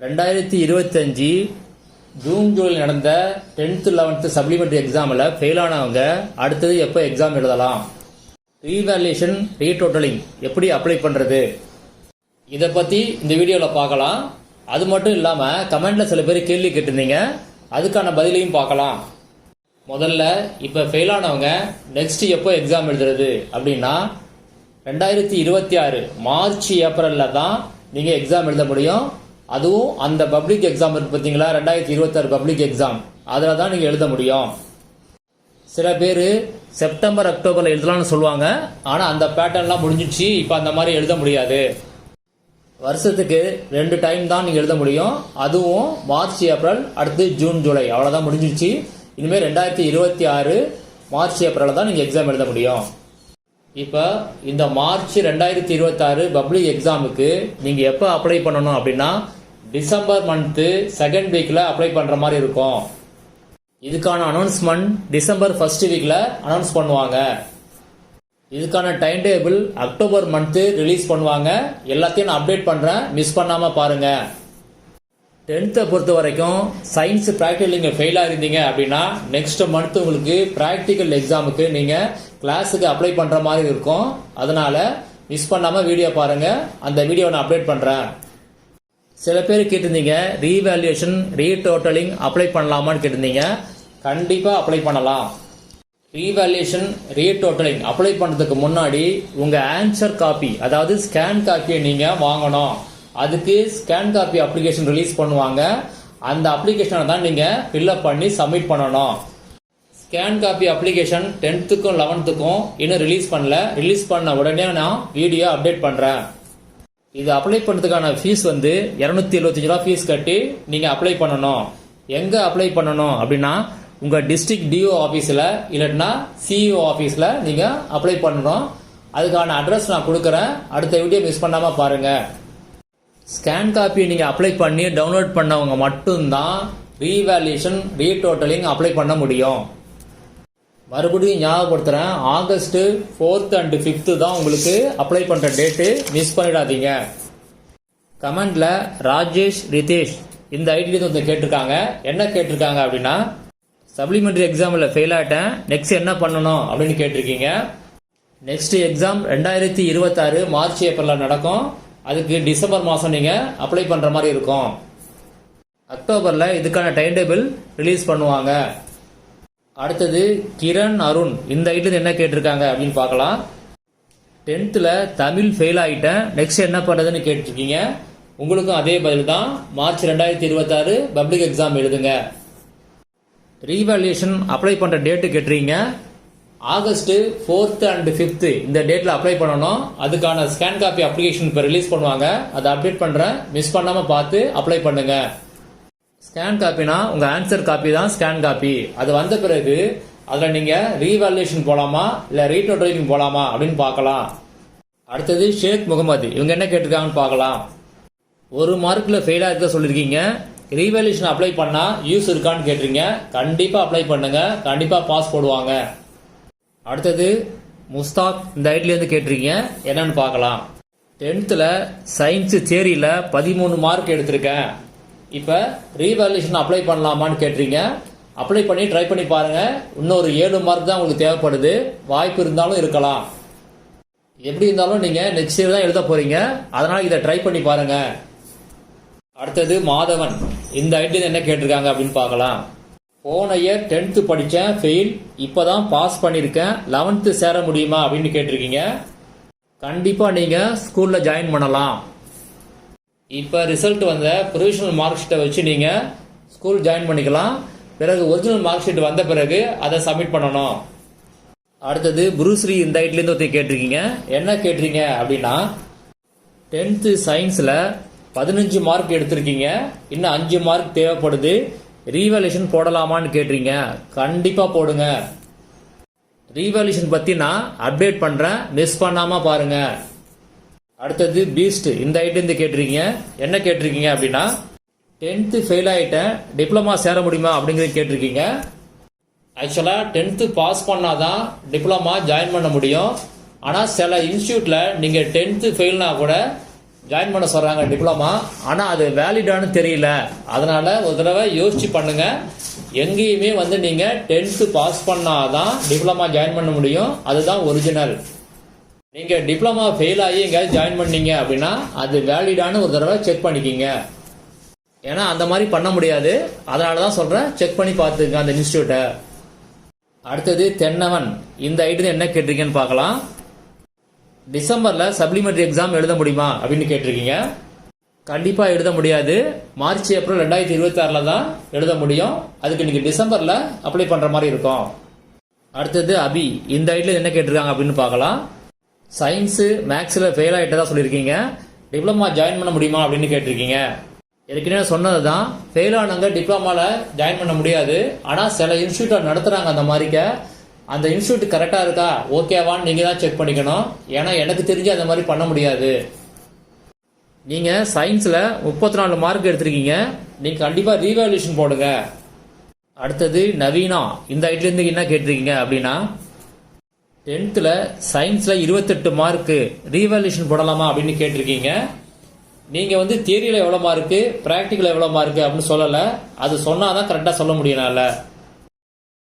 2025 June July நடந்த 10th 11th supplementary எக்ஸாமில் fail ஆனவங்க அடுத்தது எப்போ எக்ஸாம் எழுதலாம், ரீவேல்யூஷன் ரீடோட்டலிங் எப்படி அப்ளை பண்ணுறது, இதை பற்றி இந்த வீடியோவில் பார்க்கலாம். அது மட்டும் இல்லாமல் கமெண்டில் சில பேர் கேள்வி கேட்டிருந்தீங்க, அதுக்கான பதிலையும் பார்க்கலாம். முதல்ல இப்போ ஃபெயில் ஆனவங்க நெக்ஸ்ட் எப்போ எக்ஸாம் எழுதுறது அப்படின்னா 2026 மார்ச் ஏப்ரலில் தான் நீங்கள் எக்ஸாம் எழுத முடியும். அதுவும் அந்த பப்ளிக் எக்ஸாம் இருக்கு பார்த்தீங்களா, 2026 பப்ளிக் எக்ஸாம், அதில் தான் நீங்கள் எழுத முடியும். சில பேர் செப்டம்பர் அக்டோபரில் எழுதலாம்னு சொல்லுவாங்க, ஆனால் அந்த பேட்டர்ன்லாம் முடிஞ்சிச்சு, இப்போ அந்த மாதிரி எழுத முடியாது. வருஷத்துக்கு 2 டைம் தான் நீங்கள் எழுத முடியும். அதுவும் மார்ச் ஏப்ரல், அடுத்து ஜூன் ஜூலை, அவ்வளோதான் முடிஞ்சிச்சு. இனிமேல் 2026 மார்ச் ஏப்ரலில் தான் நீங்கள் எக்ஸாம் எழுத முடியும். இப்போ இந்த மார்ச் 2026 பப்ளிக் எக்ஸாமுக்கு நீங்கள் எப்போ அப்ளை பண்ணணும் அப்படின்னா டிசம்பர் மந்த்து 2nd வீக்கில் அப்ளை பண்ணுற மாதிரி இருக்கும். இதுக்கான அனௌன்ஸ்மெண்ட் டிசம்பர் 1st வீக்கில் அனௌன்ஸ் பண்ணுவாங்க. இதுக்கான time table October month release பண்ணுவாங்க. எல்லாத்தையும் நான் அப்டேட் பண்ணுறேன், மிஸ் பண்ணாமல் பாருங்கள். 10th பொறுத்த வரைக்கும் சயின்ஸ் ப்ராக்டிக்கல் நீங்கள் ஃபெயில் ஆகிருந்தீங்க அப்படின்னா நெக்ஸ்ட் மந்த் உங்களுக்கு ப்ராக்டிக்கல் எக்ஸாமுக்கு நீங்கள் கிளாஸுக்கு அப்ளை பண்ணுற மாதிரி இருக்கும். அதனால் மிஸ் பண்ணாமல் வீடியோ பாருங்கள், அந்த வீடியோ நான் அப்டேட் பண்ணுறேன். சில பேர் கேட்டிருந்தீங்க ரீவேல்யூஷன் ரீடோட்டலிங் அப்ளை பண்ணலாமான்னு கேட்டிருந்தீங்க. கண்டிப்பாக அப்ளை பண்ணலாம். ரீவேல்யூஷன் ரீடோட்டலிங் அப்ளை பண்ணுறதுக்கு முன்னாடி உங்கள் ஆன்சர் காப்பி, அதாவது ஸ்கேன் காப்பியை நீங்கள் வாங்கணும். அதுக்கு ஸ்கேன் காப்பி அப்ளிகேஷன் ரிலீஸ் பண்ணுவாங்க. அந்த அப்ளிகேஷனை தான் நீங்கள் ஃபில்அப் பண்ணி சப்மிட் பண்ணணும். ஸ்கேன் காப்பி அப்ளிகேஷன் 10th-க்கும் 11th-க்கும் இன்னும் ரிலீஸ் பண்ணல. ரிலீஸ் பண்ண உடனே நான் வீடியோ அப்டேட் பண்ணுறேன். இது அப்ளை பண்ணுறதுக்கான ஃபீஸ் வந்து 275 ரூபா ஃபீஸ் கட்டி நீங்கள் அப்ளை பண்ணணும். எங்கே அப்ளை பண்ணணும் அப்படின்னா உங்கள் டிஸ்ட்ரிக்ட் டிஓ ஆஃபீஸில் இல்லைன்னா சிஇஓ ஆஃபீஸில் நீங்கள் அப்ளை பண்ணணும். அதுக்கான அட்ரஸ் நான் கொடுக்குறேன். அடுத்த வீடியோ மிஸ் பண்ணாமல் பாருங்கள். ஸ்கேன் காப்பி நீங்கள் அப்ளை பண்ணி டவுன்லோட் பண்ணவங்க மட்டும்தான் ரீவேல்யூஷன் ரீடோட்டலிங் அப்ளை பண்ண முடியும். மறுபடியும் ஞாபகப்படுத்துகிறேன், ஆகஸ்ட் 4th and 5th தான் உங்களுக்கு அப்ளை பண்ணுற டேட்டு, மிஸ் பண்ணிடாதீங்க. கமெண்டில் ராஜேஷ் ரிதேஷ் இந்த ஐடியில் வந்து கேட்டிருக்காங்க. என்ன கேட்டிருக்காங்க அப்படின்னா சப்ளிமெண்ட்ரி எக்ஸாமில் ஃபெயில் ஆகிட்டேன், நெக்ஸ்ட் என்ன பண்ணணும் அப்படின்னு கேட்டிருக்கீங்க. நெக்ஸ்ட் எக்ஸாம் 2026 மார்ச் ஏப்ரலில் நடக்கும். அதுக்கு டிசம்பர் மாதம் நீங்கள் அப்ளை பண்ணுற மாதிரி இருக்கும். அக்டோபரில் இதுக்கான டைம் டேபிள் ரிலீஸ் பண்ணுவாங்க. அடுத்தது கிரண் அருண் இந்த ஐடியில் என்ன கேட்டிருக்காங்க அப்படின்னு பார்க்கலாம். 10th தமிழ் ஃபெயில் ஆகிட்டேன், நெக்ஸ்ட் என்ன பண்ணுறதுன்னு கேட்டிருக்கீங்க. உங்களுக்கும் அதே பதில் தான், மார்ச் 2026 பப்ளிக் எக்ஸாம் எழுதுங்க. ரீவேல்யூஷன் அப்ளை பண்ணுற டேட்டு கேட்டுறீங்க. ஆகஸ்ட் 4th and 5th இந்த டேட்டில் அப்ளை பண்ணணும். அதுக்கான ஸ்கேன் காப்பி அப்ளிகேஷன் இப்போ ரிலீஸ் பண்ணுவாங்க. அதை அப்டேட் பண்ணுறேன், மிஸ் பண்ணாமல் பார்த்து அப்ளை பண்ணுங்க. ஸ்கேன் காப்பினா உங்கள் ஆன்சர் காப்பி தான் ஸ்கேன் காப்பி. அது வந்த பிறகு அதில் நீங்கள் ரீவேல்யூஷன் போகலாமா இல்லை ரீடோட்டலிங் போகலாமா அப்படின்னு பார்க்கலாம். அடுத்தது ஷேக் முகமது, இவங்க என்ன கேட்டிருக்காங்கன்னு பார்க்கலாம். 1 மார்க்கில் ஃபெயில் ஆகிருக்க சொல்லியிருக்கீங்க. ரீவேல்யூஷன் அப்ளை பண்ணால் யூஸ் இருக்கான்னு கேட்டிருக்கீங்க. கண்டிப்பாக அப்ளை பண்ணுங்க, கண்டிப்பாக பாஸ் போடுவாங்க. அடுத்தது முஸ்தாக் இந்த ஐட்லேருந்து கேட்டிருக்கீங்க, என்னன்னு பார்க்கலாம். 10th சயின்ஸ் தியரியில் 13 மார்க் எடுத்திருக்கேன். இப்போ ரீவேல்யூஷன் அப்ளை பண்ணலாமான்னு கேட்டிருக்கீங்க. அப்ளை பண்ணி ட்ரை பண்ணி பாருங்கள். இன்னொரு 7 மார்க் தான் உங்களுக்கு தேவைப்படுது. வாய்ப்பு இருந்தாலும் இருக்கலாம். எப்படி இருந்தாலும் நீங்கள் நெக்ஸ்ட் இயர் தான் எழுத போகிறீங்க. அதனால் இதை ட்ரை பண்ணி பாருங்கள். அடுத்தது மாதவன் இந்த ஐடியில் என்ன கேட்டிருக்காங்க அப்படின்னு பார்க்கலாம். போன இயர் 10th படித்தேன், ஃபெயில், இப்போ தான் பாஸ் பண்ணியிருக்கேன், 11th சேர முடியுமா அப்படின்னு கேட்டிருக்கீங்க. கண்டிப்பாக நீங்கள் ஸ்கூலில் ஜாயின் பண்ணலாம். இப்போ ரிசல்ட் வந்த ப்ரொவிஷனல் மார்க் ஷீட்டை வச்சு நீங்கள் ஸ்கூல் ஜாயின் பண்ணிக்கலாம். பிறகு ஒரிஜினல் மார்க் ஷீட் வந்த பிறகு அதை சப்மிட் பண்ணணும். அடுத்தது புருஸ்ரீ இந்த ஐட்லேருந்து ஒருத்தர் கேட்டிருக்கீங்க. என்ன கேட்டிருக்கீங்க அப்படின்னா 10th சயின்ஸில் 15 மார்க் எடுத்திருக்கீங்க, இன்னும் 5 மார்க் தேவைப்படுது, ரீவேல்யூஷன் போடலாமான்னு கேட்டிருக்கீங்க. கண்டிப்பாக போடுங்க. ரீவேல்யூஷன் பற்றி நான் அப்டேட் பண்ணுறேன், மிஸ் பண்ணாமல் பாருங்கள். அடுத்தது பீஸ்ட் இந்த ஐட்லேருந்து கேட்டிருக்கீங்க. என்ன கேட்டிருக்கீங்க அப்படின்னா 10th ஃபெயில் ஆகிட்டேன், டிப்ளமா சேர முடியுமா அப்படிங்கிறது கேட்டிருக்கீங்க. ஆக்சுவலாக 10th பாஸ் பண்ணாதான் டிப்ளமா ஜாயின் பண்ண முடியும். ஆனால் சில இன்ஸ்டியூட்டில் நீங்கள் 10th ஃபெயில்னா கூட ஜாயின் பண்ண சொல்கிறாங்க டிப்ளமா. ஆனால் அது வேலிடானு தெரியல. அதனால் ஒரு தடவை யோசிச்சு பண்ணுங்க. எங்கேயுமே வந்து நீங்கள் 10th பாஸ் பண்ணாதான் டிப்ளமா ஜாயின் பண்ண முடியும். அதுதான் ஒரிஜினல். நீங்கள் டிப்ளமா ஃபெயில் ஆகி எங்கேயாவது ஜாயின் பண்ணீங்க அப்படின்னா அது வேலிடானு ஒரு தடவை செக் பண்ணிக்கிங்க. ஏன்னா அந்த மாதிரி பண்ண முடியாது. அதனால தான் சொல்கிறேன், செக் பண்ணி பார்த்துங்க அந்த இன்ஸ்டியூட்டை. அடுத்தது தென்னவன். இந்த ஐடியில் என்ன கேட்டிருக்கீங்கன்னு பார்க்கலாம். டிசம்பரில் சப்ளிமெண்ட்ரி எக்ஸாம் எழுத முடியுமா அப்படின்னு கேட்டிருக்கீங்க. கண்டிப்பாக எழுத முடியாது. மார்ச் ஏப்ரல் 2026 தான் எழுத முடியும். அதுக்கு நீங்கள் டிசம்பரில் அப்ளை பண்ணுற மாதிரி இருக்கும். அடுத்தது அபி. இந்த ஐடியில் என்ன கேட்டிருக்காங்க அப்படின்னு பார்க்கலாம். சயின்ஸு மேக்ஸில் ஃபெயில் ஆகிட்டதா சொல்லியிருக்கீங்க. டிப்ளமா ஜாயின் பண்ண முடியுமா அப்படின்னு கேட்டிருக்கீங்க. ஏற்கனவே சொன்னது தான், ஃபெயில் ஆனவங்க டிப்ளமாவில் ஜாயின் பண்ண முடியாது. ஆனால் சில இன்ஸ்டியூட்டில் நடத்துகிறாங்க அந்த மாதிரிக்க. அந்த இன்ஸ்டியூட் கரெக்டாக இருக்கா ஓகேவான்னு நீங்கள் தான் செக் பண்ணிக்கணும். ஏன்னா எனக்கு தெரிஞ்சு அந்த மாதிரி பண்ண முடியாது. நீங்கள் சயின்ஸில் 34 மார்க் எடுத்திருக்கீங்க. நீங்கள் கண்டிப்பாக ரீவேல்யூஷன் போடுங்க. அடுத்தது நவீனா. இந்த ஐட்லேருந்து என்ன கேட்டிருக்கீங்க அப்படின்னா, 10th சயின்ஸில் 28 மார்க்கு ரீவேல்யூஷன் போடலாமா அப்படின்னு கேட்டிருக்கீங்க. நீங்கள் வந்து தியரியில் எவ்வளோ மார்க்கு, ப்ராக்டிக்கல் எவ்வளோ மார்க்கு அப்படின்னு சொல்லலை. அது சொன்னால் தான் கரெக்டாக சொல்ல முடியும்.